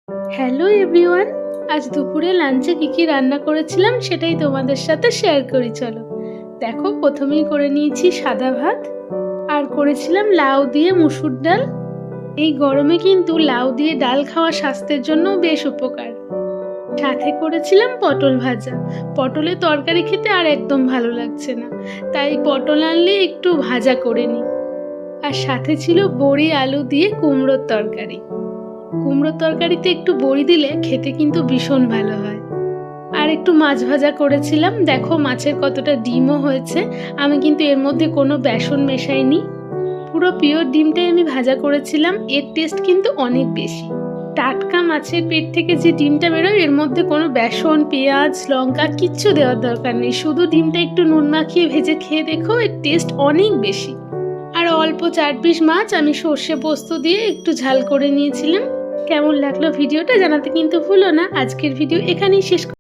Hello everyone, আজ দুপুরে লাঞ্চে কী রান্না করেছিলাম সেটাই তোমাদের সাথে শেয়ার করি। চলো দেখো, প্রথমেই করে নিয়েছি সাদা ভাত, আর করেছিলাম লাউ দিয়ে মুসুর ডাল। এই গরমে কিন্তু লাউ দিয়ে ডাল খাওয়া স্বাস্থ্যের জন্য বেশ উপকার। সাথে করেছিলাম পটল ভাজা। পটলের তরকারি খেতে আর একদম ভালো লাগছে না, তাই পটল আনলে একটু ভাজা করে নিই। আর সাথে ছিল বড়ি আলু দিয়ে কুমড়োর তরকারি। কুমড়োর তরকারিতে একটু বড়ি দিলে খেতে কিন্তু ভীষণ ভালো হয়। আর একটু মাছ ভাজা করেছিলাম। দেখো মাছের কতটা ডিমও হয়েছে। আমি কিন্তু এর মধ্যে কোনো বেসন মেশাইনি, পুরো পিওর ডিমটাই আমি ভাজা করেছিলাম। এর টেস্ট কিন্তু অনেক বেশি। টাটকা মাছের পেট থেকে যে ডিমটা বেরোয়, এর মধ্যে কোনো বেসন, পেঁয়াজ, লঙ্কা কিচ্ছু দেওয়ার দরকার নেই। শুধু ডিমটা একটু নুন মাখিয়ে ভেজে খেয়ে দেখো, এর টেস্ট অনেক বেশি। আর অল্প 4 পিস মাছ আমি সর্ষে পোস্ত দিয়ে একটু ঝাল করে নিয়েছিলাম। কেমন লাগলো ভিডিওটা জানাতে কিন্তু ভুলো না। আজকের ভিডিও এখানেই শেষ।